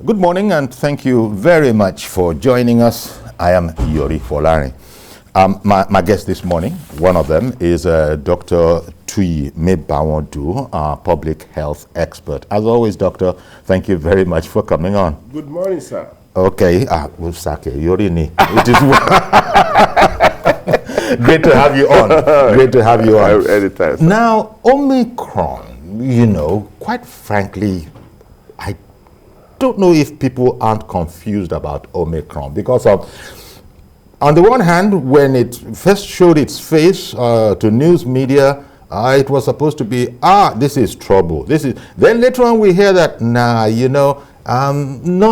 Good morning, and thank you very much for joining us. I am Yori Folari. My guest this morning, one of them, is Dr. Tui Mebawodu, our public health expert. As always, Doctor, thank you very much for coming on. Good morning, sir. Okay, Yori ni. It is great to have you on. Great to have you on. Anytime, sir. Now, Omicron, quite frankly, I don't know if people aren't confused about Omicron because on the one hand, when it first showed its face to news media, it was supposed to be, this is trouble. Then later on we hear that, not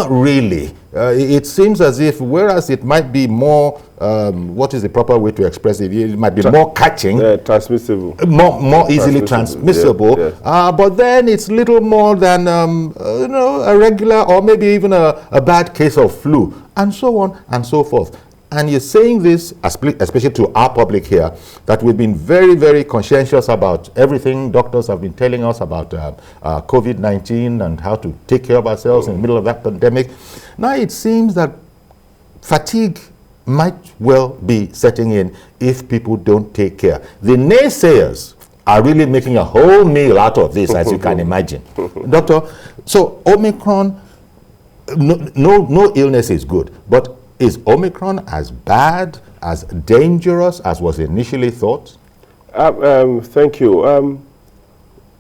really. It seems as if, whereas it might be more, what is the proper way to express it? It might be more catching. Transmissible. More easily transmissible. Yes. But then it's little more than, a regular or maybe even a bad case of flu, and so on and so forth. And you're saying this, especially to our public here, that we've been very, very conscientious about everything doctors have been telling us about COVID-19 and how to take care of ourselves in the middle of that pandemic. Now it seems that fatigue might well be setting in if people don't take care. The naysayers are really making a whole meal out of this, as you can imagine. Doctor, so Omicron, no illness is good, but is Omicron as bad, as dangerous as was initially thought? Thank you.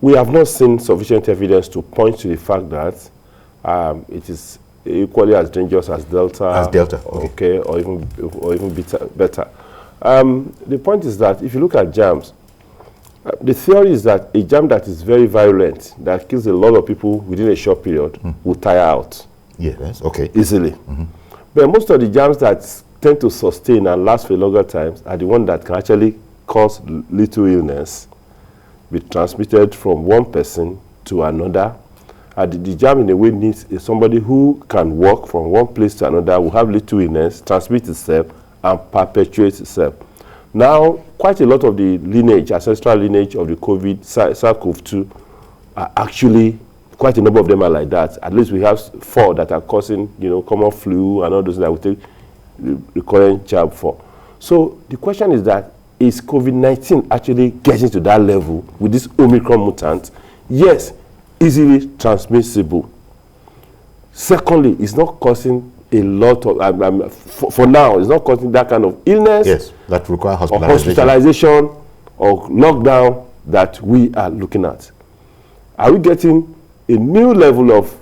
We have not seen sufficient evidence to point to the fact that it is equally as dangerous as Delta. As Delta, okay, or even better. The point is that if you look at germs, the theory is that a germ that is very virulent, that kills a lot of people within a short period, will tire out. Yes, okay. Easily. But most of the germs that tend to sustain and last for longer times are the ones that can actually cause little illness, be transmitted from one person to another. And the germ in a way needs somebody who can walk from one place to another, will have little illness, transmit itself, and perpetuate itself. Now, quite a lot of the lineage, ancestral lineage of the COVID, SARS-CoV-2, are actually, quite a number of them are like that. At least we have 4 that are causing, common flu and all those that we take the current jab for. So the question is that, is COVID-19 actually getting to that level with this Omicron mutant? Yes, easily transmissible. Secondly, it's not causing a lot of, for now, it's not causing that kind of illness. Yes, that require hospitalization or lockdown that we are looking at. Are we getting a new level of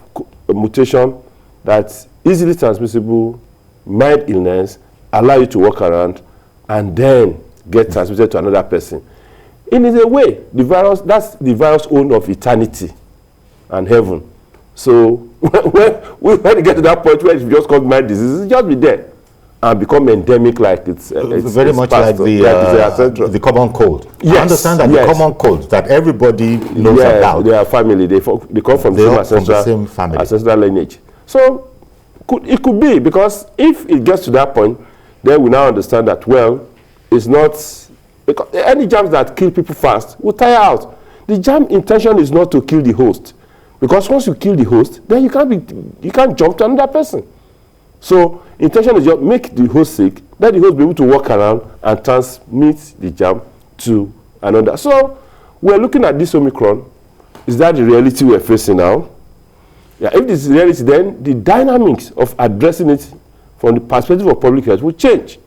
mutation that's easily transmissible, mild illness, allow you to walk around, and then get transmitted to another person? In a way, the virus, that's the virus own of eternity and heaven. So when you get to that point where it's just called mild disease, it's just be there and become endemic, like it's very much like the common cold. Yes, I understand that the common cold that everybody knows about. They are family. They come from the same ancestral lineage. So it could be, because if it gets to that point, then we now understand that, well, it's not, because any germs that kill people fast will tire out. The germ intention is not to kill the host, because once you kill the host, then you can't jump to another person. So intention is just make the host sick, let the host be able to walk around and transmit the germ to another. So we're looking at this Omicron. Is that the reality we're facing now? Yeah, if this is the reality, then the dynamics of addressing it from the perspective of public health will change.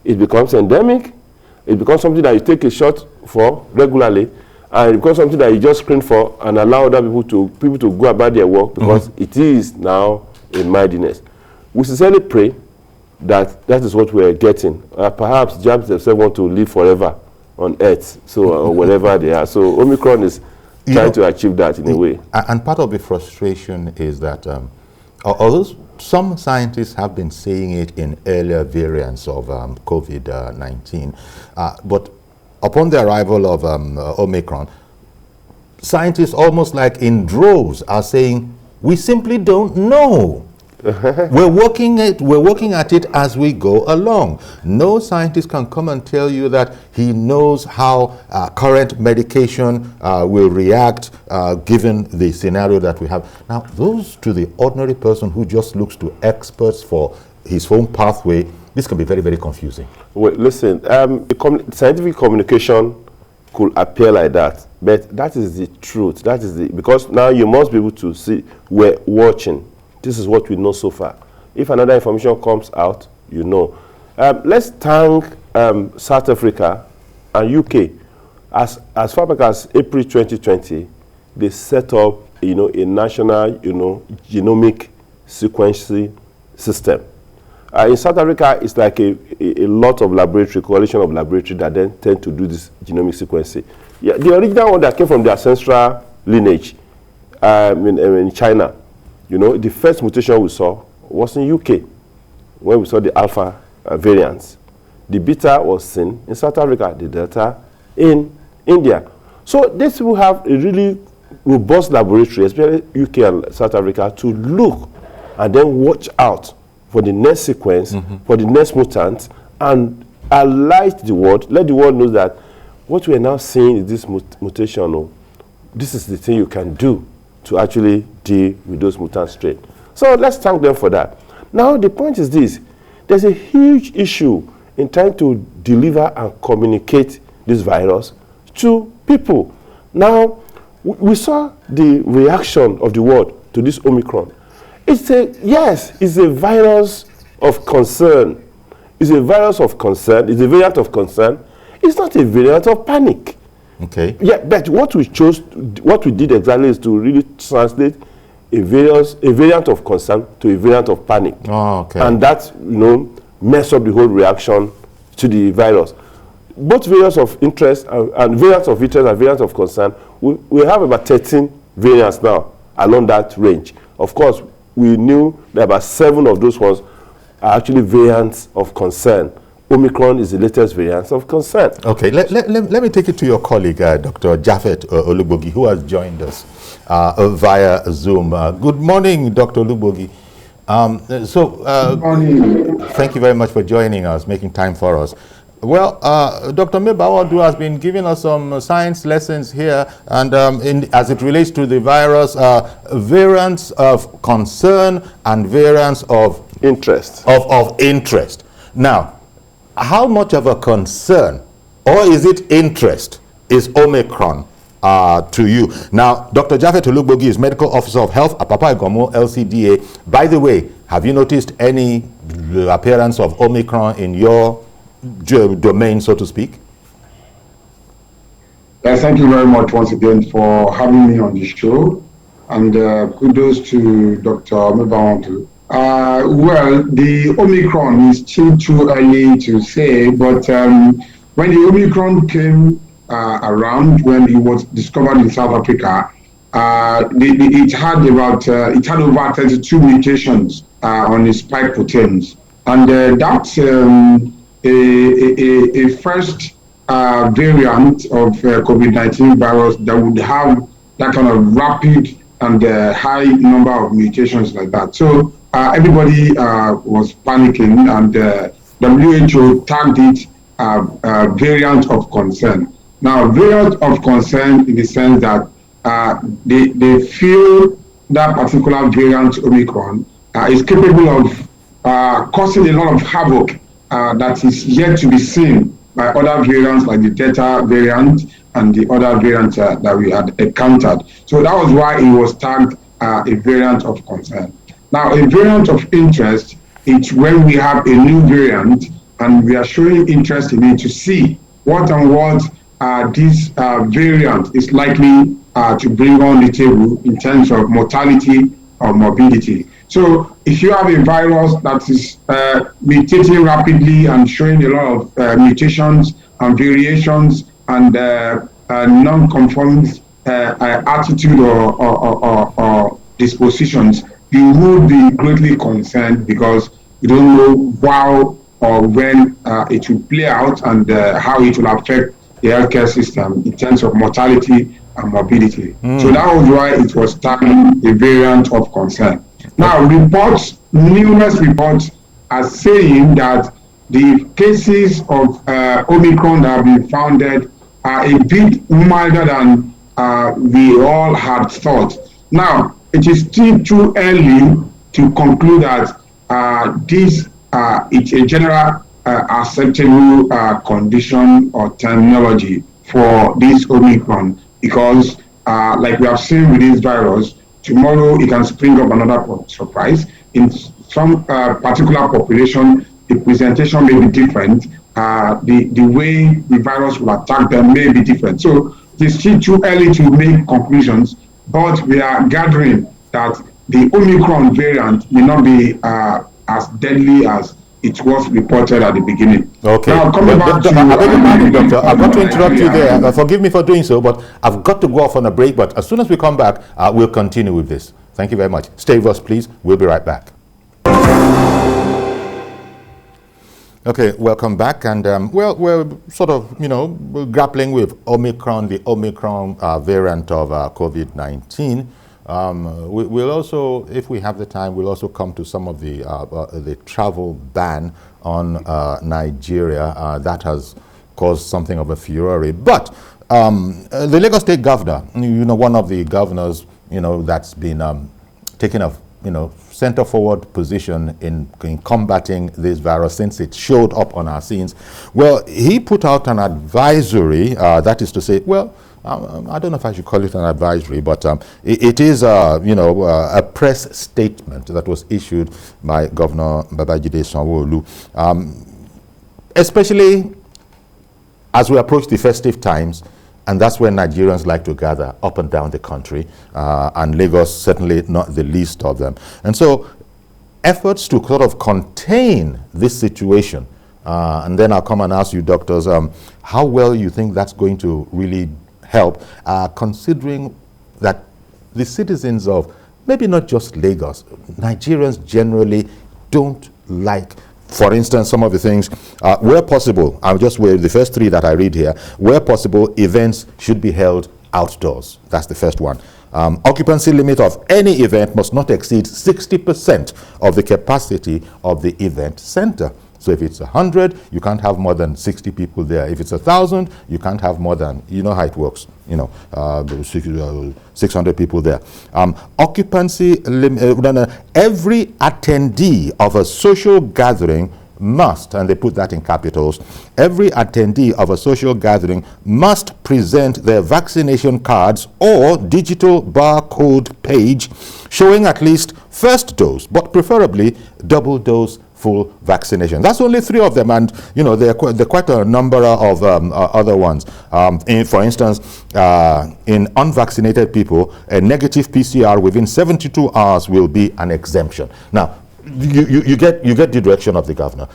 It becomes endemic. It becomes something that you take a shot for regularly, and it becomes something that you just screen for and allow other people to go about their work, because it is now a mildness. We sincerely pray that is what we're getting. Perhaps germs themselves want to live forever on Earth, so wherever they are. So Omicron is trying to achieve that in a way. And part of the frustration is that, although some scientists have been saying it in earlier variants of COVID-19, but upon the arrival of Omicron, scientists almost like in droves are saying, we simply don't know. We're working at it as we go along. No scientist can come and tell you that he knows how current medication will react given the scenario that we have. Now, those to the ordinary person who just looks to experts for his own pathway, this can be very, very confusing. Well, listen, scientific communication could appear like that, but that is the truth. That is because now you must be able to see, we're watching. This is what we know so far. If another information comes out, you know. Let's thank South Africa and UK. As far back as April 2020, they set up, a national, genomic sequencing system. In South Africa, it's like a lot of coalition of laboratory that then tend to do this genomic sequencing. Yeah, the original one that came from the ancestral lineage in China, the first mutation we saw was in UK, when we saw the alpha variants. The beta was seen in South Africa, the delta in India. So these people have a really robust laboratory, especially UK and South Africa, to look and then watch out for the next sequence, for the next mutant, and let the world know that what we are now seeing is this mutation. This is the thing you can do to actually deal with those mutant strains. So let's thank them for that. Now the point is this: there's a huge issue in trying to deliver and communicate this virus to people. Now we saw the reaction of the world to this Omicron. It's a virus of concern. It's a virus of concern. It's a variant of concern. It's not a variant of panic. Okay. Yeah, but what we did exactly is to really translate a variant of concern to a variant of panic. Oh, okay. And that, mess up the whole reaction to the virus. Both variants of interest and variants of interest and variants of concern, we have about 13 variants now along that range. Of course, we knew that about 7 of those ones are actually variants of concern. Omicron is the latest variant of concern. Okay, let me take it to your colleague, Dr. Japhet Olugbogi, who has joined us via Zoom. Good morning, Dr. Olugbogi. Good morning. Thank you very much for joining us, making time for us. Well, Dr. Mebawadu has been giving us some science lessons here, and as it relates to the virus, variants of concern and variants of interest. Of interest. Now, how much of a concern, or is it interest, is Omicron to you? Now, Dr. Japhet Olugbogi is Medical Officer of Health at Papa Igomo LCDA. By the way, have you noticed any appearance of Omicron in your domain, so to speak? Yes, thank you very much once again for having me on the show, and kudos to Dr. Mebawadu. Well, the Omicron is still too early to say, but when the Omicron came around, when it was discovered in South Africa, it had over 32 mutations on its spike proteins, and that's a first variant of COVID-19 virus that would have that kind of rapid and high number of mutations like that. So everybody was panicking, and WHO tagged it variant of concern. Now, variant of concern in the sense that they feel that particular variant Omicron is capable of causing a lot of havoc that is yet to be seen by other variants like the Delta variant and the other variants that we had encountered. So that was why it was tagged a variant of concern. Now, a variant of interest, it's when we have a new variant and we are showing interest in it to see what this variant is likely to bring on the table in terms of mortality or morbidity. So if you have a virus that is mutating rapidly and showing a lot of mutations and variations and non-conforming attitude or dispositions, you would be greatly concerned because you don't know how or when it will play out and how it will affect the healthcare system in terms of mortality and morbidity. So that was why it was tagged a variant of concern. Now, reports numerous reports are saying that the cases of Omicron that have been founded are a bit milder than we all had thought. Now, it is still too early to conclude that this it's a general acceptable condition or terminology for this Omicron, because like we have seen with this virus, tomorrow it can spring up another surprise. In some particular population, the presentation may be different. The way the virus will attack them may be different. So it's still too early to make conclusions, but we are gathering that the Omicron variant may not be as deadly as it was reported at the beginning. Okay. Now, coming back to Doctor, I've got to interrupt you there. Forgive me for doing so, but I've got to go off on a break. But as soon as we come back, we'll continue with this. Thank you very much. Stay with us, please. We'll be right back. Okay, welcome back. And we're sort of, we're grappling with Omicron, the Omicron variant of COVID-19. We'll also, if we have the time, we'll also come to some of the travel ban on Nigeria that has caused something of a furore. But the Lagos State governor, one of the governors, that's been taking a center forward position in combating this virus since it showed up on our scenes. Well, he put out an advisory, that is to say, well, I don't know if I should call it an advisory, but it is, a press statement that was issued by Governor Babajide Sanwo-Olu, especially as we approach the festive times, and that's when Nigerians like to gather up and down the country, and Lagos certainly not the least of them. And so efforts to sort of contain this situation, and then I'll come and ask you, doctors, how well you think that's going to really help, considering that the citizens of maybe not just Lagos, Nigerians generally don't like, for instance, some of the things, where possible, I'm just with the first three that I read here, where possible, events should be held outdoors. That's the first one. Occupancy limit of any event must not exceed 60% of the capacity of the event center. So if it's 100, you can't have more than 60 people there. If it's 1,000, you can't have more than, you know how it works, 600 people there. Occupancy limit, every attendee of a social gathering must, and they put that in capitals, every attendee of a social gathering must present their vaccination cards or digital barcode page showing at least first dose, but preferably double dose full vaccination. That's only 3 of them, and there are quite a number of other ones. For instance, in unvaccinated people, a negative PCR within 72 hours will be an exemption. Now, you get the direction of the governor.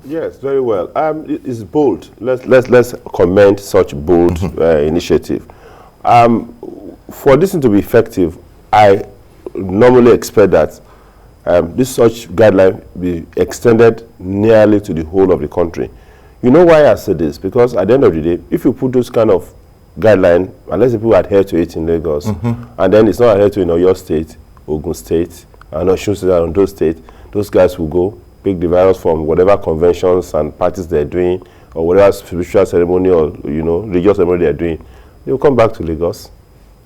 Yes, very well. It's bold. Let's commend such bold initiative. For this to be effective, I normally expect that this such guideline be extended nearly to the whole of the country. You know why I say this? Because at the end of the day, if you put those kind of guideline, unless people adhere to it in Lagos, and then it's not adhered to in Oyo State, Ogun State, and Osun State, and Ondo State, those guys will go pick the virus from whatever conventions and parties they're doing, or whatever spiritual ceremony or religious ceremony they're doing. They will come back to Lagos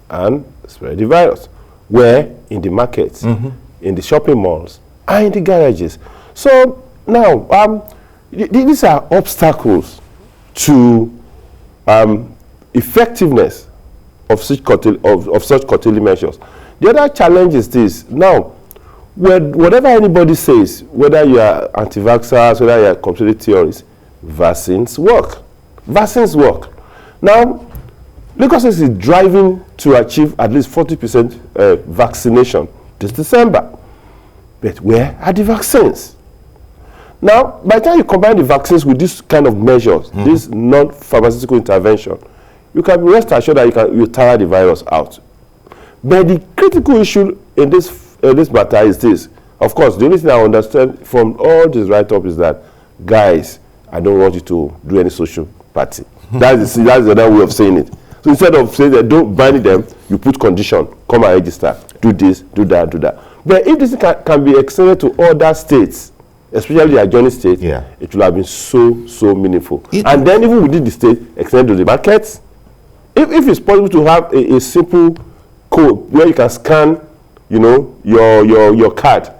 and spread the virus. Where in the markets, in the shopping malls, and in the garages. So now, these are obstacles to effectiveness of such curtailing measures. The other challenge is this. Now, whatever anybody says, whether you are anti-vaxxers, whether you are completely theorists, vaccines work. Vaccines work. Now, Lagos is driving to achieve at least 40% vaccination this December. But where are the vaccines? Now, by the time you combine the vaccines with this kind of measures, this non-pharmaceutical intervention, you can be rest assured that you tire the virus out. But the critical issue in this matter is this. Of course, the only thing I understand from all this write-up is that, guys, I don't want you to do any social party. That's the other way of saying it. So instead of saying that don't ban them, you put condition, come and register, do this, do that, do that. But if this can be extended to other states, especially the adjoining states, it will have been so meaningful. And then even within the state, extend to the markets. If it's possible to have a simple code where you can scan, your card,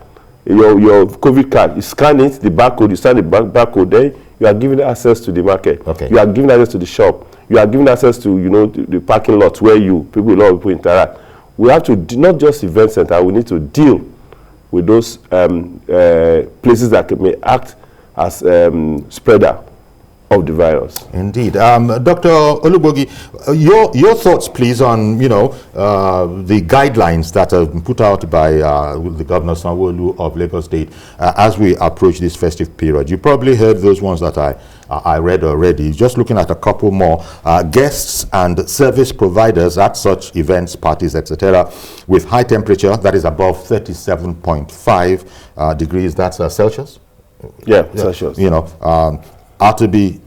your COVID card, you scan it, the barcode, you scan the barcode, then you are giving access to the market. You are giving access to the shop. You are giving access to, the parking lots where a lot of people interact. We have to, not just event center, we need to deal with those places that may act as spreader of the virus. Indeed. Dr. Olubogi, your thoughts, please, on, the guidelines that have been put out by the Governor Sanwo-Olu of Lagos State as we approach this festive period. You probably heard those ones that I read already. Just looking at a couple more. Guests and service providers at such events, parties, etc., with high temperature that is above 37.5 degrees, that's Celsius? Yeah, Celsius. Are to be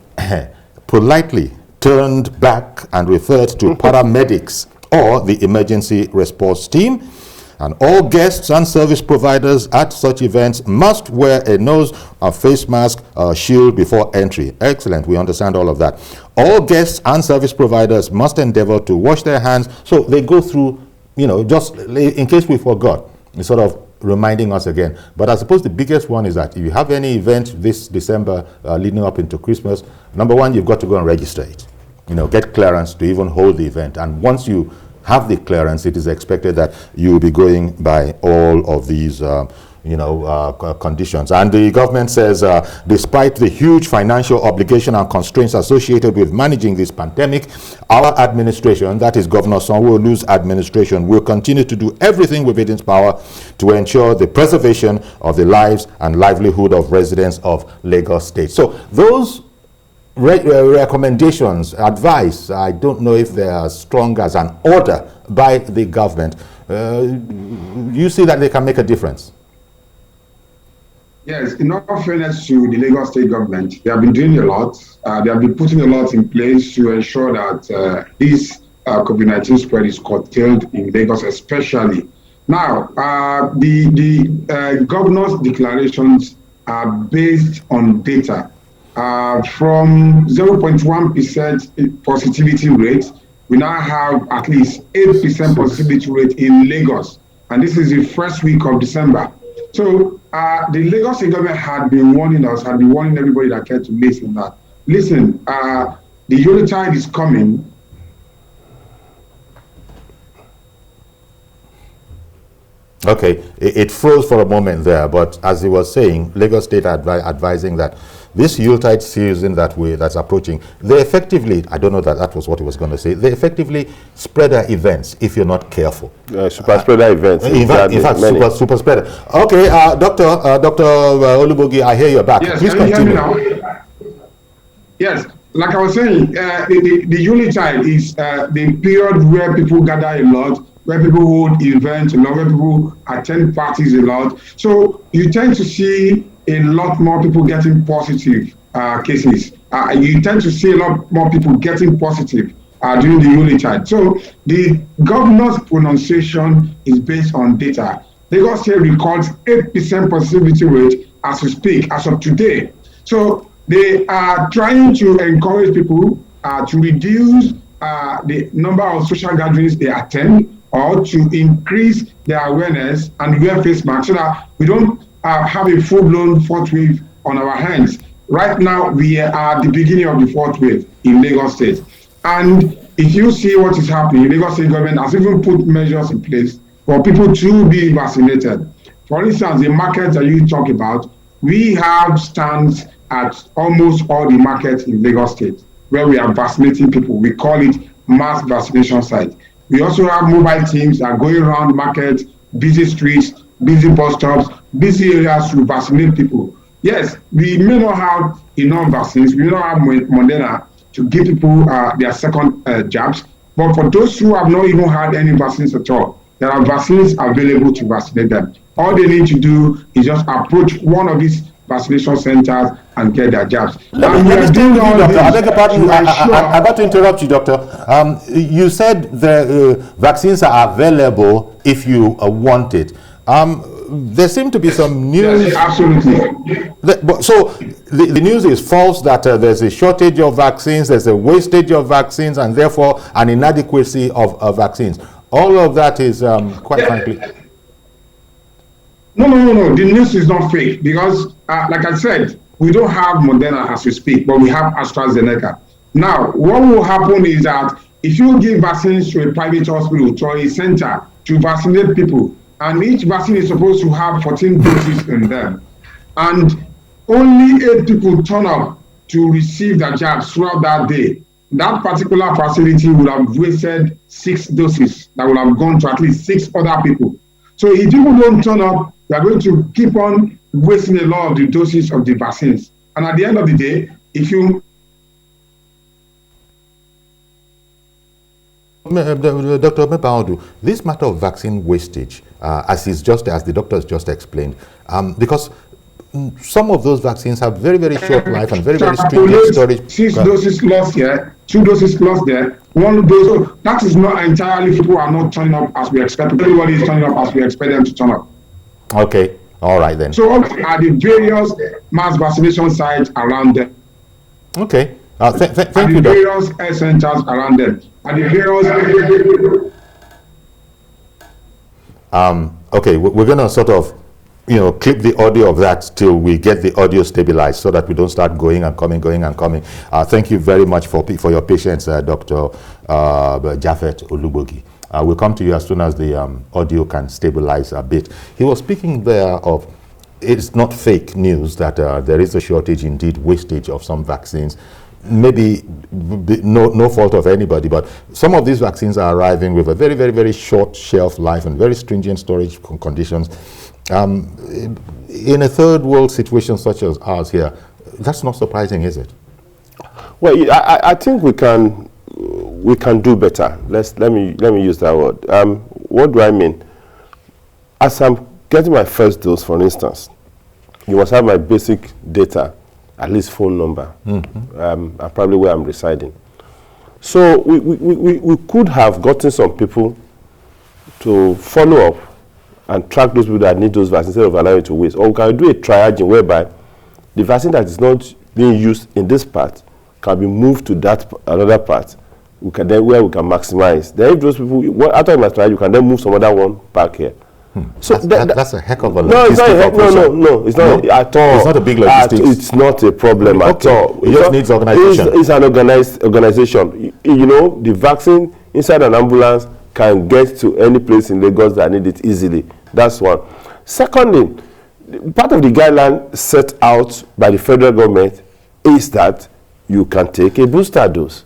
politely turned back and referred to paramedics or the emergency response team. And all guests and service providers at such events must wear a nose, a face mask, a shield before entry. Excellent. We understand all of that. All guests and service providers must endeavor to wash their hands. So they go through, just in case we forgot, sort of reminding us again. But I suppose the biggest one is that if you have any event this December leading up into Christmas, number one, you've got to go and register it. Get clearance to even hold the event. And once you have the clearance, it is expected that you will be going by all of these conditions. And the government says, despite the huge financial obligation and constraints associated with managing this pandemic, our administration, that is Governor Sanwo-Olu's administration, will continue to do everything within its power to ensure the preservation of the lives and livelihood of residents of Lagos State. So those recommendations, advice, I don't know if they are strong as an order by the government. You see that they can make a difference? Yes, in all fairness to the Lagos State government, they have been doing a lot. They have been putting a lot in place to ensure that this COVID-19 spread is curtailed in Lagos, especially. Now, the governor's declarations are based on data. From 0.1% positivity rate, we now have at least 8% positivity rate in Lagos. And this is the first week of December. So the Lagos State government had been warning us, had been warning everybody that cared to listen that, listen, the Unitide is coming. Okay, it froze for a moment there, but as he was saying, Lagos State advising that this Yuletide season that's approaching, they effectively, I don't know that was what he was going to say, they effectively spreader events if you're not careful. Super spreader events. In fact, super spreader. Okay, Dr. Olubogi, I hear you're back. Yes, please continue. Can you hear me now? Yes, like I was saying, the Yuletide is the period where people gather a lot, where people hold events a lot, where people attend parties a lot. So you tend to see a lot more people getting positive cases. You tend to see a lot more people getting positive during the Yuletide. So the governor's pronunciation is based on data. Lagos State records 8% positivity rate as we speak, as of today. So they are trying to encourage people to reduce the number of social gatherings they attend, or to increase their awareness and wear face masks so that we don't have a full-blown fourth wave on our hands. Right now, we are at the beginning of the fourth wave in Lagos State. And if you see what is happening, Lagos State government has even put measures in place for people to be vaccinated. For instance, the markets that you talk about, we have stands at almost all the markets in Lagos State where we are vaccinating people. We call it mass vaccination site. We also have mobile teams that are going around markets, busy streets, busy bus stops, busy areas to vaccinate people. Yes, we may not have enough vaccines, we may not have Moderna to give people their second jabs, but for those who have not even had any vaccines at all, there are vaccines available to vaccinate them. All they need to do is just approach one of these vaccination centers and get their jabs. Let me stay with you, Doctor. I beg your pardon. I got to interrupt you, Doctor. You said the vaccines are available if you want it. There seem to be some news. Yes, absolutely. So the news is false that there's a shortage of vaccines, there's a wastage of vaccines, and therefore an inadequacy of vaccines. All of that is quite frankly. No. The news is not fake because, like I said, we don't have Moderna as we speak, but we have AstraZeneca. Now, what will happen is that if you give vaccines to a private hospital, to a center, to vaccinate people, and each vaccine is supposed to have 14 doses in them, and only 8 people turn up to receive their jabs throughout that day, that particular facility would have wasted 6 doses that would have gone to at least 6 other people. So if people don't turn up, we are going to keep on wasting a lot of the doses of the vaccines. And at the end of the day, if you... Dr. Mepaudu, this matter of vaccine wastage, as the doctors just explained, because some of those vaccines have very, very short life and very, very stringent storage. 6 doses lost here, 2 doses lost there, 1 dose. That is not entirely people are not turning up as we expect. Everybody is turning up as we expect them to turn up. Okay, all right then. So are the various mass vaccination sites around them? Okay, thank you, Doctor. Various health centers around them. And the various... Okay, we're going to sort of, clip the audio of that till we get the audio stabilized so that we don't start going and coming. Thank you very much for your patience, Dr. Japhet Olubogi. We'll come to you as soon as the audio can stabilize a bit. He was speaking there of, it's not fake news that there is a shortage, indeed, wastage of some vaccines. Maybe no fault of anybody, but some of these vaccines are arriving with a very, very, very short shelf life and very stringent storage conditions. In a third world situation such as ours here, that's not surprising, is it? Well, I think we can do better. Let me use that word. What do I mean? As I'm getting my first dose, for instance, you must have my basic data, at least phone number, and probably where I'm residing. So we could have gotten some people to follow up and track those people that need those vaccines instead of allowing it to waste. Or we can do a triaging whereby the vaccine that is not being used in this part can be moved to that another part. We can then where we can maximize. Then if those people, after my triage, you can then move some other one back here. So that's a heck of a no, it's not. No, it's not at all. It's not a big logistics. It's not a problem at all. It just needs organization. It's an organized organization. The vaccine inside an ambulance can get to any place in Lagos that need it easily. That's one. Secondly, part of the guideline set out by the federal government is that you can take a booster dose.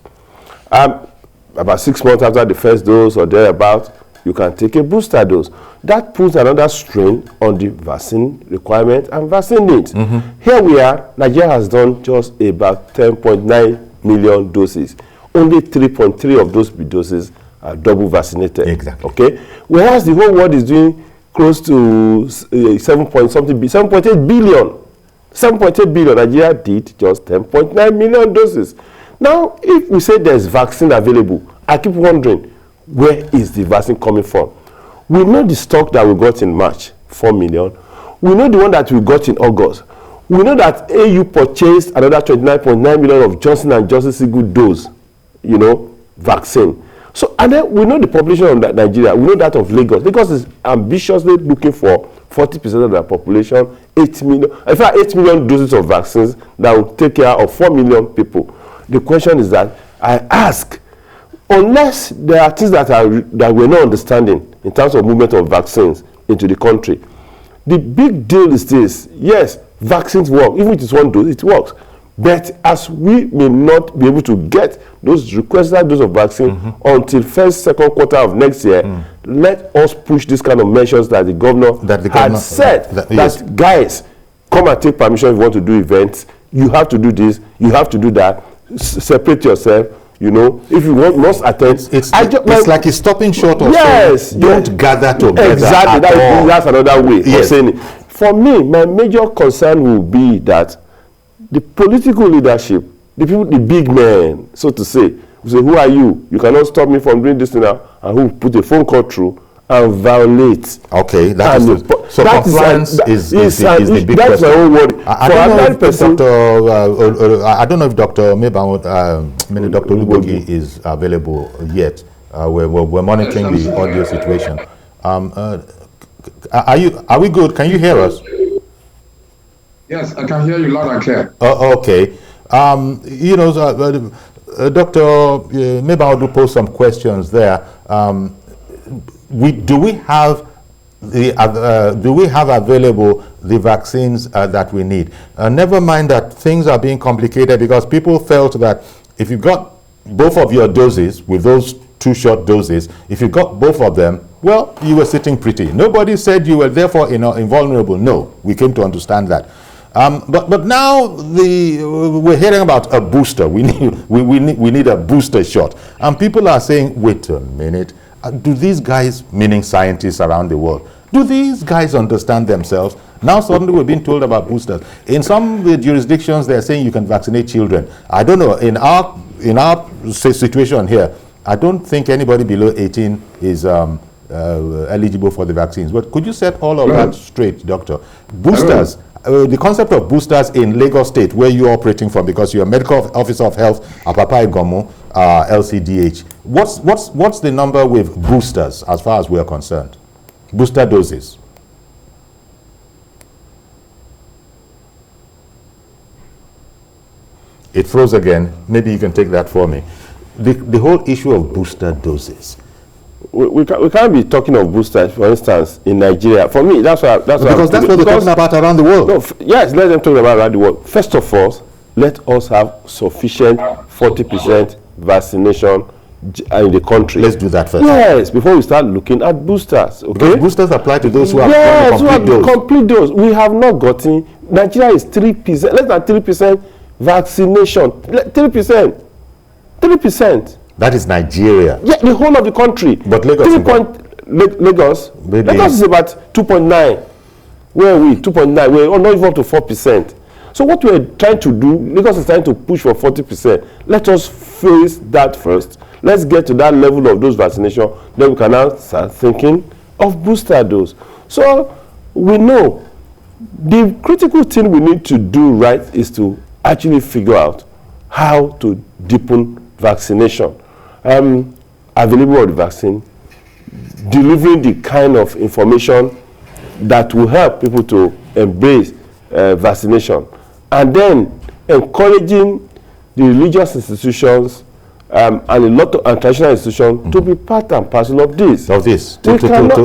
About 6 months after the first dose or thereabout, you can take a booster dose. That puts another strain on the vaccine requirement and vaccine needs. Here we are, Nigeria has done just about 10.9 million doses. Only 3.3 of those doses are double vaccinated. Exactly. Okay? Whereas the whole world is doing close to 7.8 billion. 7.8 billion. Nigeria did just 10.9 million doses. Now, if we say there's vaccine available, I keep wondering, where is the vaccine coming from? We know the stock that we got in March, 4 million. We know the one that we got in August. We know that AU purchased another 29.9 million of Johnson & Johnson single dose, vaccine. So, and then we know the population of Nigeria. We know that of Lagos. Lagos is ambitiously looking for 40% of their population, 8 million. In fact, 8 million doses of vaccines that will take care of 4 million people. The question is that I ask, unless there are things that we're not understanding in terms of movement of vaccines into the country, the big deal is this: yes, vaccines work. Even if it's one dose, it works. But as we may not be able to get those requested doses of vaccine until first, second quarter of next year, let us push this kind of measures that the governor had said that guys, come and take permission if you want to do events. You have to do this. You have to do that. Separate yourself. If you must attend, it's like it's stopping short of yes, don't gather together. Exactly, that's another way of saying it. For me, my major concern will be that the political leadership, the people, the big men, so to say, who say, who are you? You cannot stop me from doing this now, and who put a phone call through and violate. Okay, that is so that compliance is the big that's question. My own word. I don't know if Dr. Dr. Olubogi is available yet. We're monitoring the audio situation. Are we good? Can you hear us? Yes, I can hear you loud and clear. Okay. Dr. maybe I'll pose some questions there. Do we have available the vaccines that we need? Never mind that things are being complicated because people felt that if you got both of your doses with those 2 short doses, if you got both of them, well, you were sitting pretty. Nobody said you were therefore invulnerable. No, we came to understand that. But now we're hearing about a booster. We need a booster shot, and people are saying, wait a minute, do these guys, meaning scientists around the world, do these guys understand themselves? Now suddenly we're being told about boosters. In some jurisdictions, they're saying you can vaccinate children. I don't know. In our situation here, I don't think anybody below 18 is eligible for the vaccines. But could you set all of that straight, Doctor? Boosters. The concept of boosters in Lagos State, where you're operating from, because you're a medical officer of health at Papa Igomo, LCDH. What's the number with boosters as far as we're concerned? Booster doses. It froze again. Maybe you can take that for me. The whole issue of booster doses. We can't be talking of boosters, for instance, in Nigeria. For me, that's what they're talking about around the world. No, yes, let them talk about around the world. First of all, let us have sufficient 40% vaccination in the country. Let's do that first. Yes, before we start looking at boosters. Okay, because boosters apply to those who have complete dose. We have not gotten. Nigeria is 3%, less than 3% vaccination. 3%. That is Nigeria. Yeah, the whole of the country. But Lagos is about 2.9. Where are we? 2.9. We're not even up to 4%. So what we're trying to do, Lagos is trying to push for 40%. Let us face that first. Let's get to that level of those vaccination. Then we can now start thinking of booster dose. So we know the critical thing we need to do right is to actually figure out how to deepen vaccination. Available of the vaccine, delivering the kind of information that will help people to embrace vaccination, and then encouraging the religious institutions and a lot of traditional institutions to be part and parcel of this. To sign up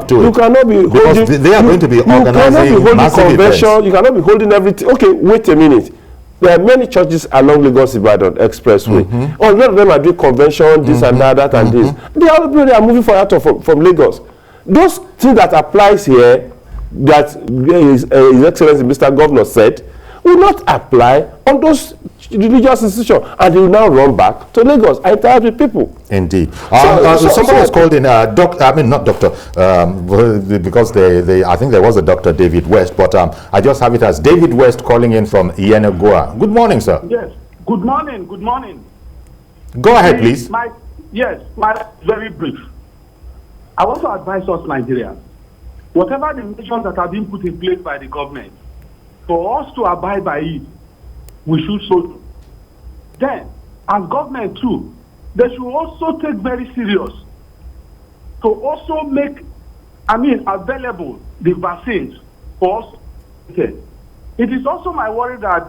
to it. You cannot be because they are going to be organizing massive events. You cannot be holding everything. Okay, wait a minute. There are many churches along Lagos-Ibadan Expressway. A lot of them are doing convention, this and that and this. They are moving from Lagos. Those things that applies here, that His Excellency Mr. Governor said, will not apply on those religious institutions, and they will now run back to Lagos and interact with people. Indeed. Somebody was called in, not doctor, because I think there was a Dr. David West, but I just have it as David West calling in from Yenagoa. Good morning, sir. Yes. Good morning. Good morning. Go ahead, please. My very brief. I want to advise us Nigerians, whatever the measures that have been put in place by the government, for us to abide by it, we should so do. Then, as government too, they should also take very serious to also make, available the vaccines for us. Okay. It is also my worry that...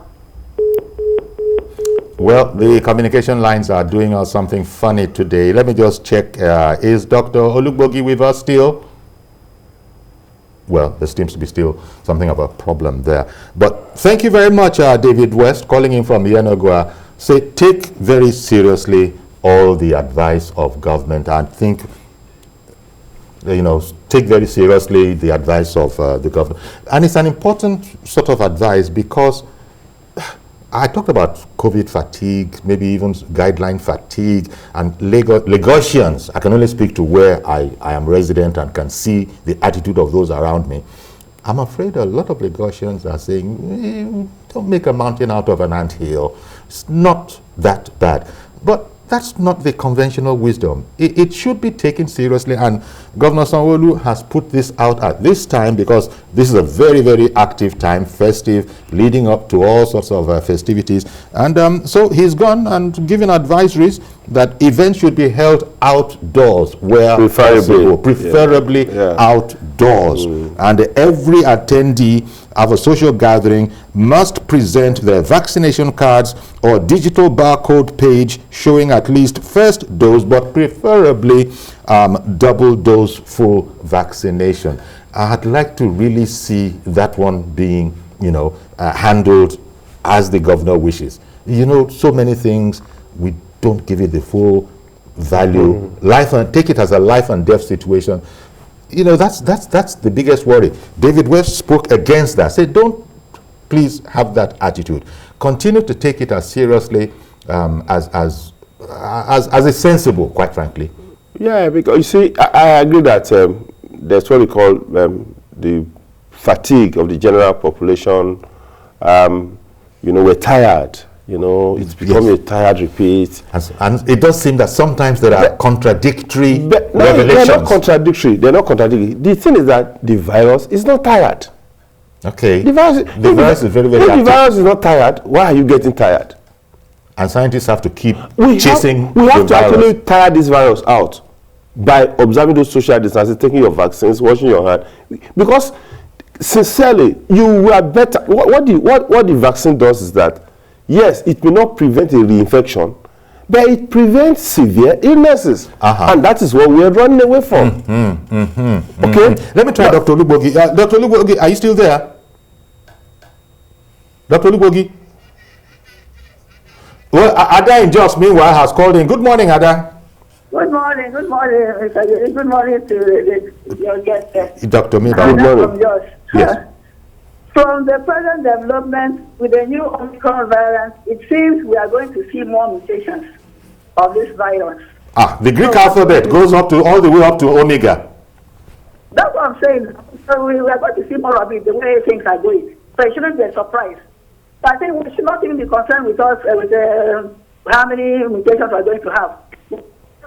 Well, the communication lines are doing us something funny today. Let me just check. Is Dr. Olubogi with us still? Well, there seems to be still something of a problem there. But thank you very much, David West, calling in from Yenagoa. Say, take very seriously all the advice of government and think, take very seriously the advice of the government. And it's an important sort of advice because I talked about COVID fatigue, maybe even guideline fatigue, and Lagosians. I can only speak to where I am resident and can see the attitude of those around me. I'm afraid a lot of Lagosians are saying, don't make a mountain out of an anthill. It's not that bad. But That's not the conventional wisdom. It should be taken seriously, and Governor Sanwo-Olu has put this out at this time because this is a very, very active time, festive, leading up to all sorts of festivities. And so he's gone and given advisories that events should be held outdoors where preferably outdoors. And every attendee of a social gathering must present their vaccination cards or digital barcode page showing at least first dose, but preferably double dose full vaccination. I'd like to really see that one being, handled as the governor wishes. So many things, we don't give it the full value. Take it as a life and death situation. That's the biggest worry. David West spoke against that. Said, don't please have that attitude. Continue to take it as seriously as a sensible, quite frankly. Yeah, because you see, I agree that there's what we call the fatigue of the general population. We're tired. It's becoming a tired repeat. And it does seem that sometimes there are contradictory revelations. They're not contradictory. The thing is that the virus is not tired. Okay. The virus is very, very active. If the virus is not tired, why are you getting tired? And scientists have to keep chasing we have to actually tire this virus out by observing those social distances, taking your vaccines, washing your hands. Because sincerely, you were better. What the vaccine does is that, yes, it may not prevent a reinfection, but it prevents severe illnesses. And that is what we are running away from. Okay? Let me try Dr. Olubogi. Dr. Olubogi, are you still there? Dr. Olubogi? Well, Ada in Jos, meanwhile, has called in. Good morning, Ada. Good morning. Good morning to your guest. Dr. Mida, good morning. From Jos. Yes. From the present development with the new Omicron variant, it seems we are going to see more mutations of this virus. The Greek alphabet goes up to all the way up to Omega. That's what I'm saying. So we are going to see more of it the way things are going. So it shouldn't be a surprise. So I think we should not even be concerned with us with how many mutations we are going to have.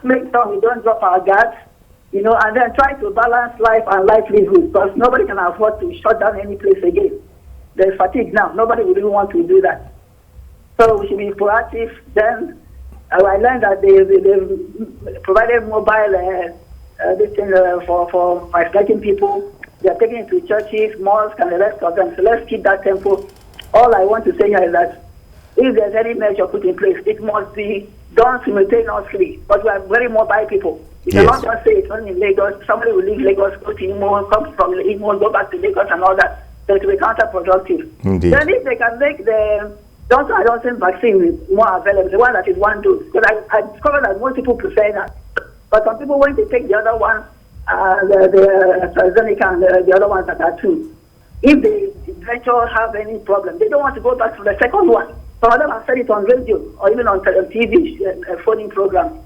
Make sure we don't drop our guards, and then try to balance life and livelihood, because nobody can afford to shut down any place again. There's fatigue now. Nobody would even want to do that. So we should be proactive. Then I learned that they provided mobile this thing for isolating people. They are taking it to churches, mosques, and the rest of them. So let's keep that tempo. All I want to say here is that if there's any measure put in place, it must be done simultaneously. But we are very mobile people. You cannot just say it's only in Lagos. Somebody will leave Lagos, go to Imo, come from Imo, go back to Lagos and all that. So it will be counterproductive. Indeed. Then if they can make the Johnson & Johnson vaccine more available, the one that is one dose, because I discovered that most people prefer that. But some people want to take the other one, the AstraZeneca and the other ones that are two. If they eventually have any problem, they don't want to go back to the second one. Some of them have said it on radio or even on TV, phoning programs.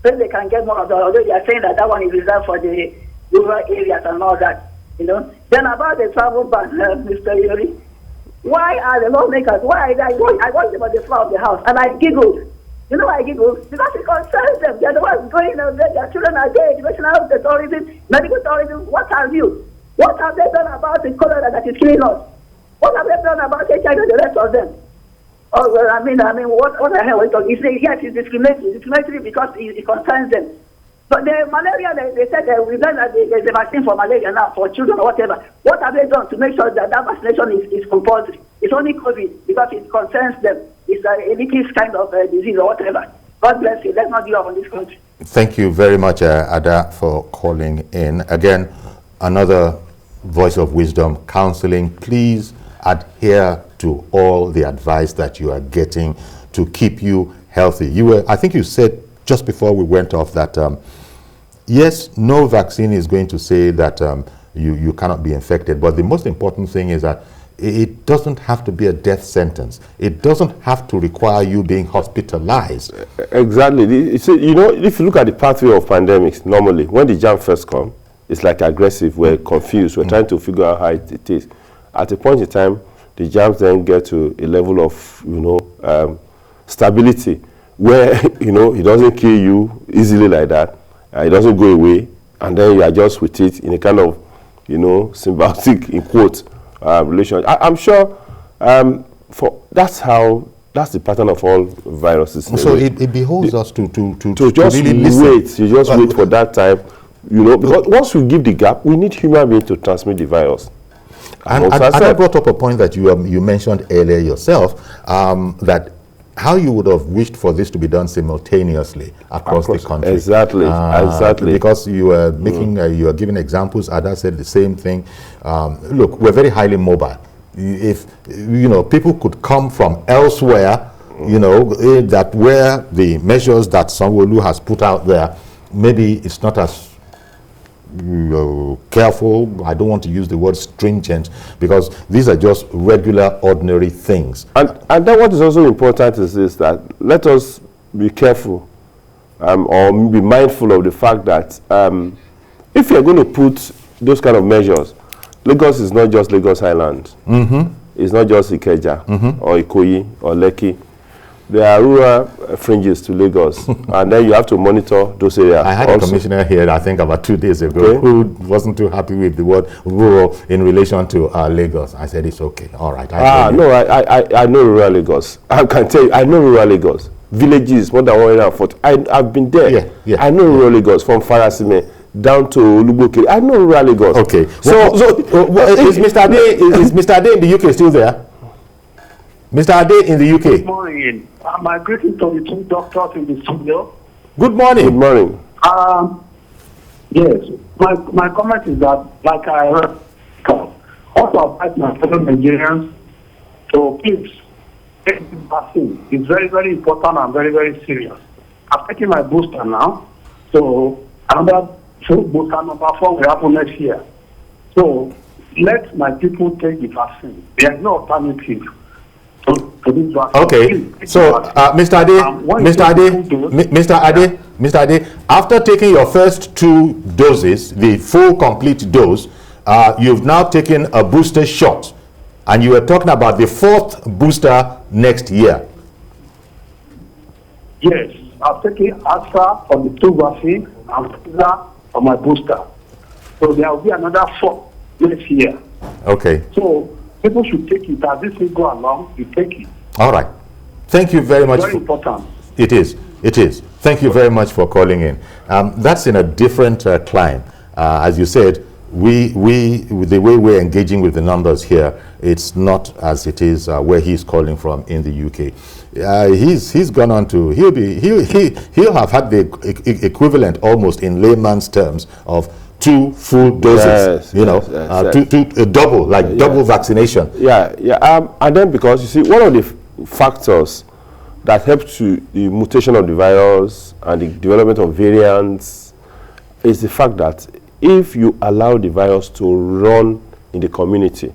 So they can get more of that. Although they are saying that one is reserved for the rural areas and all that. Then about the travel ban, Mr. Yuri, why are the lawmakers, I watched them at the floor of the house and I giggled. You know why I giggled? Because it concerns them. They're the ones going, their children are there, educational, the tourism, medical tourism, what have you? What have they done about the cholera that is killing us? What have they done about HIV and the rest of them? Oh, well, I mean, what the hell are you talking? You say, yes, it's discriminatory. It's discriminatory because it concerns them. But the malaria, they said we learned that there's a vaccine for malaria now for children or whatever. What have they done to make sure that vaccination is compulsory? It's only COVID because it concerns them. It's a liquid kind of disease or whatever. God bless you. Let's not give up on this country. Thank you very much, Ada, for calling in. Again, another voice of wisdom, counseling. Please adhere to all the advice that you are getting to keep you healthy. I think you said just before we went off that yes, no vaccine is going to say that you cannot be infected, but the most important thing is that it doesn't have to be a death sentence. It doesn't have to require you being hospitalized. Exactly. If you look at the pathway of pandemics, normally when the germ first come, it's like aggressive. We're confused. We're trying to figure out how it is. At a point in time, the germs then get to a level of stability, where, you know, it doesn't kill you easily like that. It doesn't go away. And then you adjust with it in a kind of, you know, symbiotic, in quote, relation. I'm sure that's the pattern of all viruses. So it behoves us to just really wait. You just wait for that time, you know, because once we give the gap, we need human beings to transmit the virus. And I brought up a point that you mentioned earlier yourself, that how you would have wished for this to be done simultaneously across the country. Exactly, exactly. Because you were making, you were giving examples. Ada said the same thing. Look, we're very highly mobile. If, you know, people could come from elsewhere, you know, that where the measures that Sanwo-Olu has put out there, maybe it's not as careful. I don't want to use the word stringent, because these are just regular, ordinary things. And then what is also important is that let us be careful or be mindful of the fact that if you're going to put those kind of measures, Lagos is not just Lagos Island. It's not just Ikeja or Ikoyi or Lekki. There are rural fringes to Lagos, and then you have to monitor those areas. I had a commissioner here, I think about 2 days ago, who wasn't too happy with the word rural in relation to Lagos. I said, it's okay, all right. I know rural Lagos. I can tell you, I know rural Lagos. Villages, more than 140. I've been there. Yeah. I know rural Lagos, from Farasime down to Oluboke. I know rural Lagos. Okay. Is Mr. Ade in the UK still there? Mr. Ade in the UK. Good morning. My greeting to the two doctors in the studio. Good morning. Good morning. Yes, my comment is that, like I heard, also advise my fellow Nigerians to please take the vaccine. It's very, very important and very, very serious. I've taken my booster now, so another full booster number 4 will happen next year. So let my people take the vaccine. There is no alternative. Okay, so Mr. Ade, after taking your first 2 doses, the full complete dose, you've now taken a booster shot, and you were talking about the 4th booster next year. Yes, I've taken Astra for the 2 vaccines and Pfizer for my booster. So there will be another 4 next year. Okay. So people should take it. As this will go along, you take it. All right. Thank you very much. Very important. It is. Thank you very much for calling in. That's in a different climb. As you said, the way we're engaging with the numbers here, it's not as it is where he's calling from in the UK. He's gone on to, he'll have had the equivalent almost in layman's terms of 2 full doses, double vaccination. And then, because you see, one of the factors that help to the mutation of the virus and the development of variants is the fact that if you allow the virus to run in the community,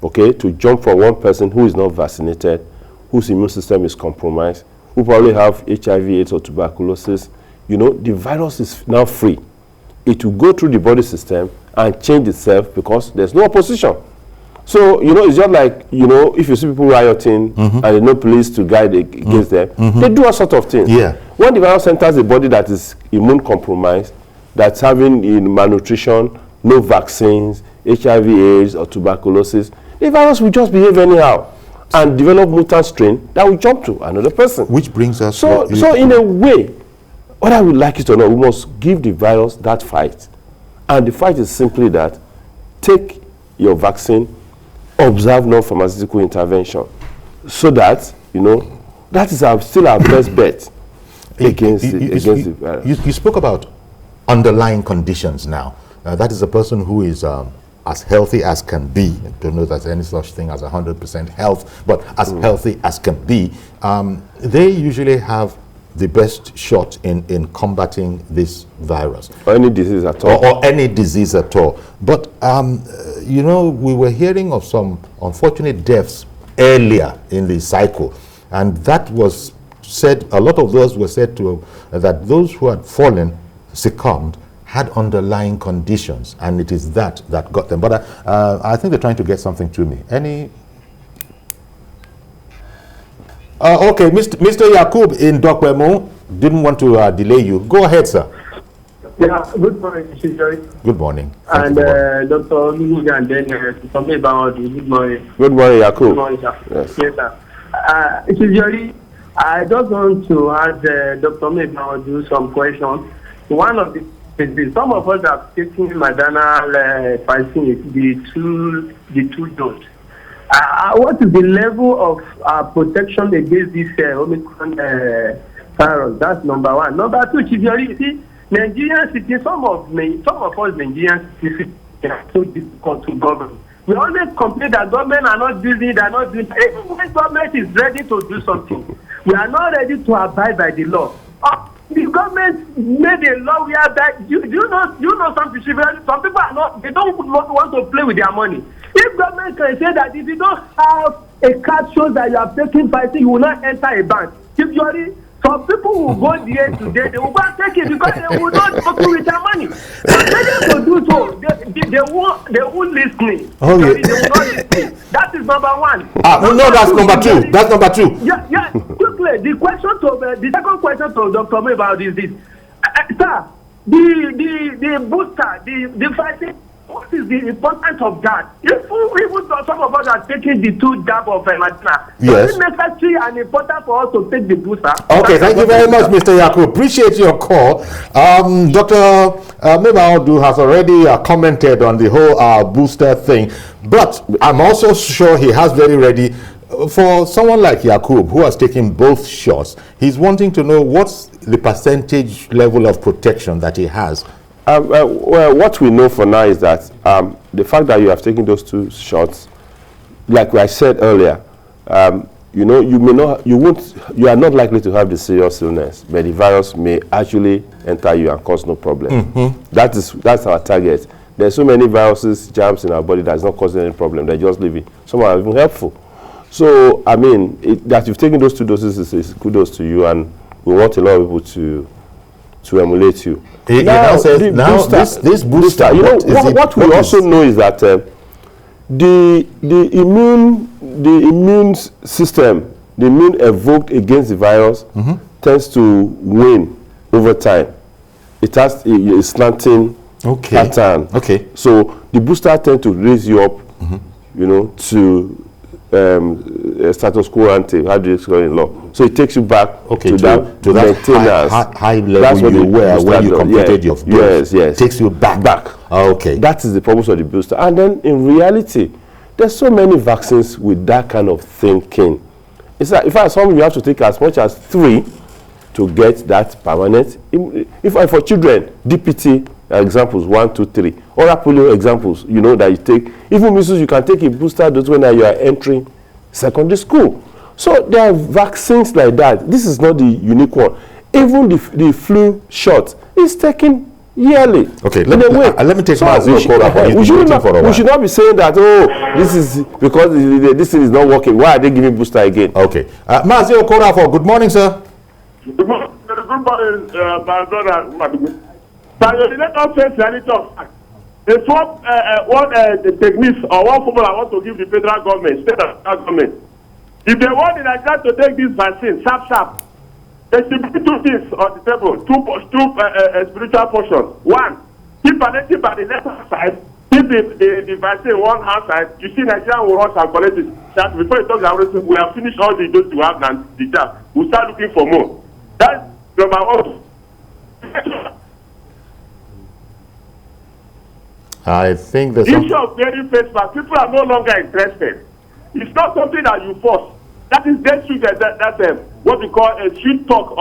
okay, to jump from one person who is not vaccinated, whose immune system is compromised, who probably have HIV, AIDS, or tuberculosis, you know, the virus is now free. It will go through the body system and change itself because there's no opposition. So, you know, it's just like, you know, if you see people rioting and there's no police to guide against them, they do a sort of thing. Yeah. When the virus enters a body that is immune compromised, that's having malnutrition, no vaccines, HIV, AIDS, or tuberculosis, the virus will just behave anyhow and develop mutant strain that will jump to another person. Which brings us so in a way, what I would like you to know, we must give the virus that fight. And the fight is simply that, take your vaccine, observe non-pharmaceutical intervention, so that, you know, that is still our best bet against the virus. You spoke about underlying conditions now. That is a person who is as healthy as can be. I don't know if there's any such thing as 100% health, but as healthy as can be. They usually have the best shot in combating this virus. Or any disease at all. Or any disease at all. But, you know, we were hearing of some unfortunate deaths earlier in the cycle. And that was said, a lot of those were said to, that those who had fallen, succumbed, had underlying conditions. And it is that got them. But I think they're trying to get something to me. Okay, Mr. Yakub in Dokwemo didn't want to delay you. Go ahead, sir. Yeah, good morning, Mr. Good morning. And Dr. Lulu and then something about good morning. Good morning, Yakub. Good morning, sir. Yes, sir. Mr. I just want to ask Dr. Meba do some questions. One of the some of us have taken maternal vaccine, the two doses. What is the level of protection against this Omicron virus? That's number one. Number two, you see, Nigerian citizens, some of us Nigerian citizens are so difficult to govern. We always complain that government are not doing, they are not doing. Even when government is ready to do something, we are not ready to abide by the law. The government made a law where that you know something. Some people are not. They don't want to play with their money. If government can say that if you don't have a card shows that you have taken vaccine, you will not enter a bank. If you are some people will go there today, they will go and take it because they will not go with their money. But they to do so, they won't listen. Oh, yeah. They will not listen. That is number one. No, that's number two. That's number two. Yeah. Quickly, the second question to Dr. May about is this. Sir, the booster, the vaccine, what is the importance of that? If even some of us are taking the 2 jab of Moderna, yes, is it necessary and important for us to take the booster? Okay, thank you very much, Mr. Yakub. Appreciate your call. Dr. Meba has already commented on the whole booster thing, but I'm also sure he has very ready. For someone like Yakub, who has taken both shots, he's wanting to know what's the percentage level of protection that he has. Well, what we know for now is that the fact that you have taken those 2 shots, like I said earlier, you are not likely to have the serious illness, but the virus may actually enter you and cause no problem. Mm-hmm. That's our target. There's so many viruses, germs in our body that's not causing any problem. They're just living. Some are even helpful. So, I mean, that you've taken those 2 doses is kudos to you, and we want a lot of people to emulate you. This booster, what we also know is that the immune system, the immune evoked against the virus, tends to wane over time. It has a slanting pattern. Okay. So the booster tends to raise you up, to status quo ante, how do you explain in law? So it takes you back to that maintenance. High level you were when you completed your dose. Yes. Takes you back. Okay. That is the purpose of the booster. And then in reality, there's so many vaccines with that kind of thinking. It's like, in fact, some you have to take as much as 3 to get that permanent. If for children, DPT examples 1, 2, 3. Oral polio examples, that you take. Even measles, you can take a booster dose when you are entering secondary school. So there are vaccines like that. This is not the unique one. Even the flu shot is taken yearly. Okay, let me take my zero we should not be saying that, this is because this thing is not working. Why are they giving booster again? Okay. Mazio Korafo, good morning, sir. Good morning, my brother. Let us face reality of fact. It's what the techniques or what formula I want to give the federal government, state and federal government. If they want in Nigeria to take this vaccine, sharp, there should be 2 things on the table, two spiritual portions. One, keep palliative by the left hand side, keep the vaccine one hand side. You see, Nigeria will rush and collect it. That before you talk about everything, we have finished all the doses we have and the jab. We'll start looking for more. That's number 1. I think the issue of wearing face mask, people are no longer interested. It's not something that you force. That is that's what we call a street talk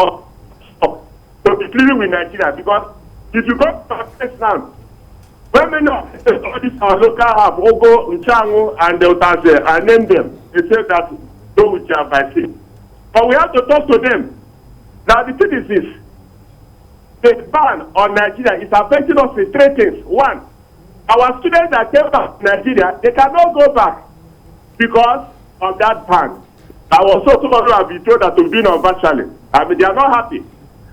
to be clearly with Nigeria. Because if you go to face now, when many of our local have Ogo, Nchangu, and Delta, I name them. They say that go with your vaccine. But we have to talk to them. Now the thing is this: the ban on Nigeria is affecting us with 3 things. 1. Our students that came back to Nigeria, they cannot go back because of that ban. I was so some of them have been told that to be on virtually. I mean, they are not happy.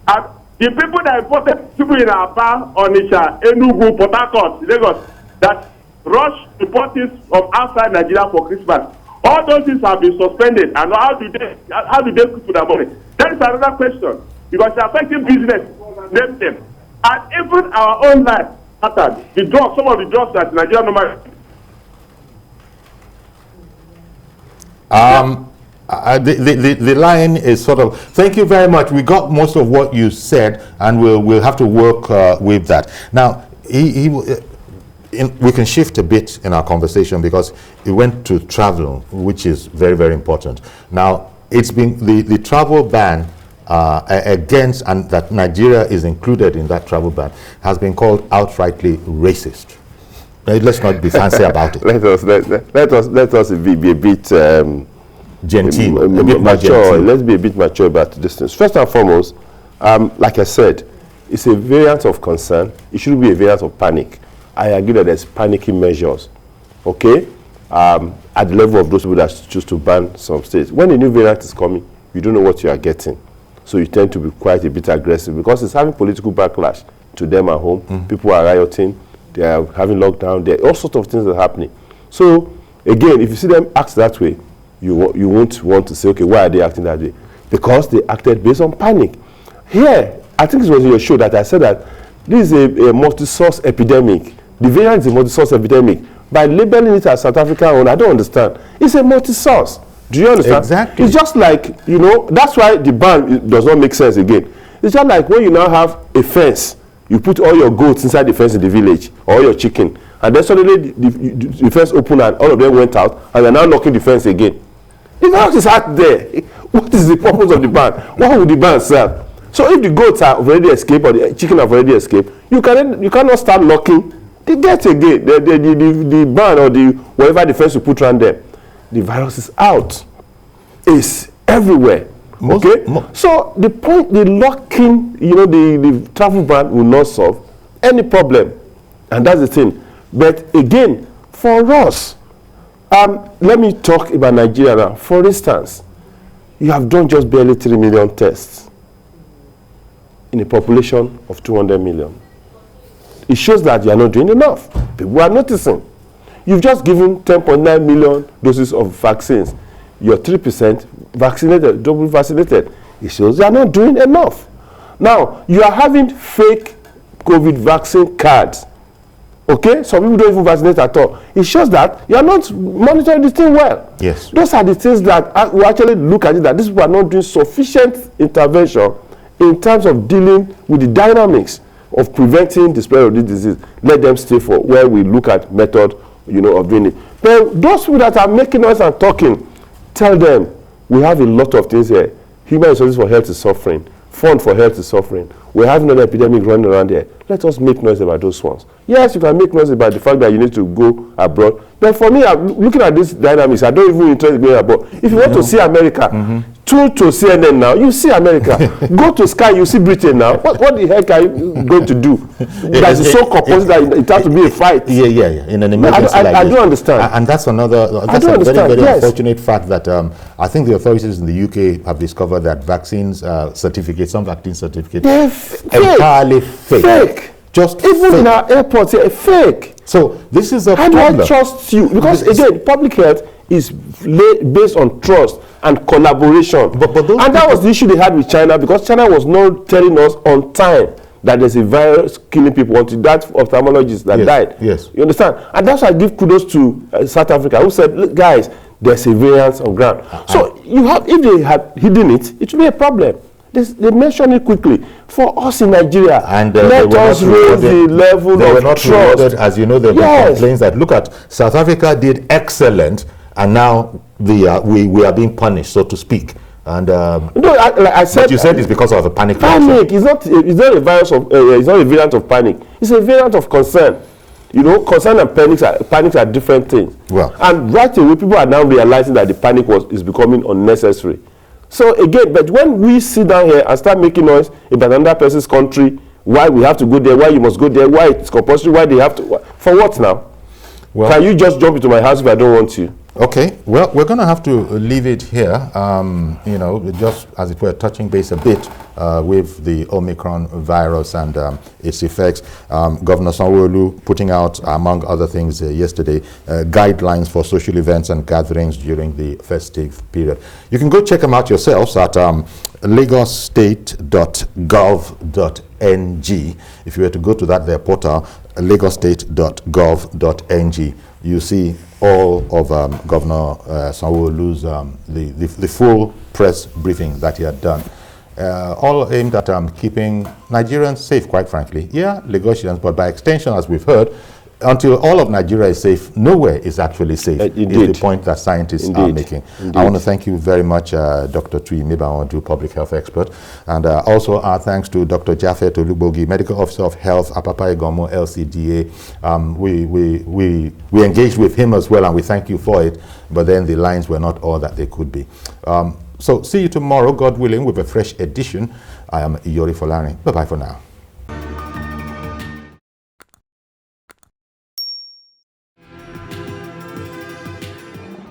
And the people that imported people in Aba, Onitsha, Enugu, Port Harcourt, Lagos, that rush importers from outside Nigeria for Christmas, All those things have been suspended, and how do they cook with their money? That is another question, because it's affecting business, them. And even our own life matters. The drugs, some of the drugs that Nigeria normally. The line is sort of, thank you very much. We got most of what you said, and we'll have to work with that. Now, we can shift a bit in our conversation, because he went to travel, which is very, very important. Now, it's been the travel ban against, and that Nigeria is included in that travel ban, has been called outrightly racist. Let's not be fancy about it. Let us be a bit genteel, a bit mature. Let's be a bit mature about this thing. First and foremost, like I said, it's a variant of concern. It shouldn't be a variant of panic. I agree that there's panicking measures, okay, at the level of those people that choose to ban some states. When a new variant is coming, you don't know what you are getting. So you tend to be quite a bit aggressive, because it's having political backlash to them at home. People are rioting, they are having lockdown, there are all sorts of things that are happening. So again, if you see them act that way, you won't want to say, okay, why are they acting that way? Because they acted based on panic. Here, I think it was in your show that I said that this is a multi-source epidemic. The variant is a multi-source epidemic. By labeling it as South African own, I don't understand. It's a multi-source. Do you understand? Exactly. It's just like, that's why the ban does not make sense again. It's just like when you now have a fence, you put all your goats inside the fence in the village, or your chicken, and then suddenly the fence opened and all of them went out, and they're now locking the fence again. The virus is out there. What is the purpose of the ban? What would the ban serve? So if the goats have already escaped, or the chicken have already escaped, you cannot start locking the gate again. The ban, or the whatever the fence you put around them. The virus is out. It's everywhere. Okay? So the point, the locking, the travel ban will not solve any problem. And that's the thing. But again, for us, let me talk about Nigeria now. For instance, you have done just barely 3 million tests in a population of 200 million. It shows that you are not doing enough. People are noticing. You've just given 10.9 million doses of vaccines. You're 3% vaccinated, double vaccinated. It shows you are not doing enough. Now, you are having fake COVID vaccine cards. Okay? Some people don't even vaccinate at all. It shows that you are not monitoring this thing well. Yes. Those are the things that we actually look at it, that these people are not doing sufficient intervention in terms of dealing with the dynamics of preventing the spread of this disease. Let them stay for where we look at method, of doing it. But those people that are making noise and talking, tell them we have a lot of things here. Human resources for health is suffering. Fund for health is suffering. We're having an epidemic running around here. Let us make noise about those ones. Yes, you can make noise about the fact that you need to go abroad. But for me, I'm looking at this dynamics, I don't even interested in going abroad. If you want to see America, tune to CNN now, you see America. Go to Sky, you see Britain now. What the heck are you going to do? That is so composite that it has to be a fight. Yeah. In an emergency I don't understand. And that's a very, very unfortunate fact that I think the authorities in the UK have discovered that vaccines certificates, some vaccine certificates, entirely fake. Just even fake. In our airports, fake. So this is a problem. How do I trust you? Because again, public health is based on trust and collaboration. But and that was the issue they had with China, because China was not telling us on time that there's a virus killing people until that ophthalmologist that died. Yes. You understand? And that's why I give kudos to South Africa, who said, look, guys, there's a variance on ground. So if they had hidden it, it would be a problem. They mentioned it quickly. For us in Nigeria, and let us raise the level of trust. As you know, there were complaints that, look at, South Africa did excellent, and now we are being punished, so to speak. And I said, what you said is because of a panic. Panic is not a virus of. It's not a variant of panic. It's a variant of concern. Concern and panics are different things. Well, and right away, people are now realizing that the panic is becoming unnecessary. So again, but when we sit down here and start making noise about another person's country, why we have to go there, why you must go there, why it's compulsory, why they have to, for what now? Well, can you just jump into my house if I don't want you? Okay, well, we're going to have to leave it here, you know, just as it were, touching base a bit with the Omicron virus and its effects. Governor Sanwo-Olu putting out, among other things, yesterday, guidelines for social events and gatherings during the festive period. You can go check them out yourselves at lagosstate.gov.ng. If you were to go to that, their portal, lagosstate.gov.ng, you see all of Governor Sanwo-Olu's, the full press briefing that he had done. All aimed at keeping Nigerians safe, quite frankly. Yeah, Lagosians, but by extension, as we've heard, until all of Nigeria is safe, nowhere is actually safe, is the point that scientists are making. Indeed. I want to thank you very much, Dr. Tui Mebaondu, public health expert, and also our thanks to Dr. Jafet Olubogi, Medical Officer of Health, Apapa Igomo, LCDA. We engaged with him as well, and we thank you for it, but then the lines were not all that they could be. So see you tomorrow, God willing, with a fresh edition. I am Iyori Folani. Bye-bye for now.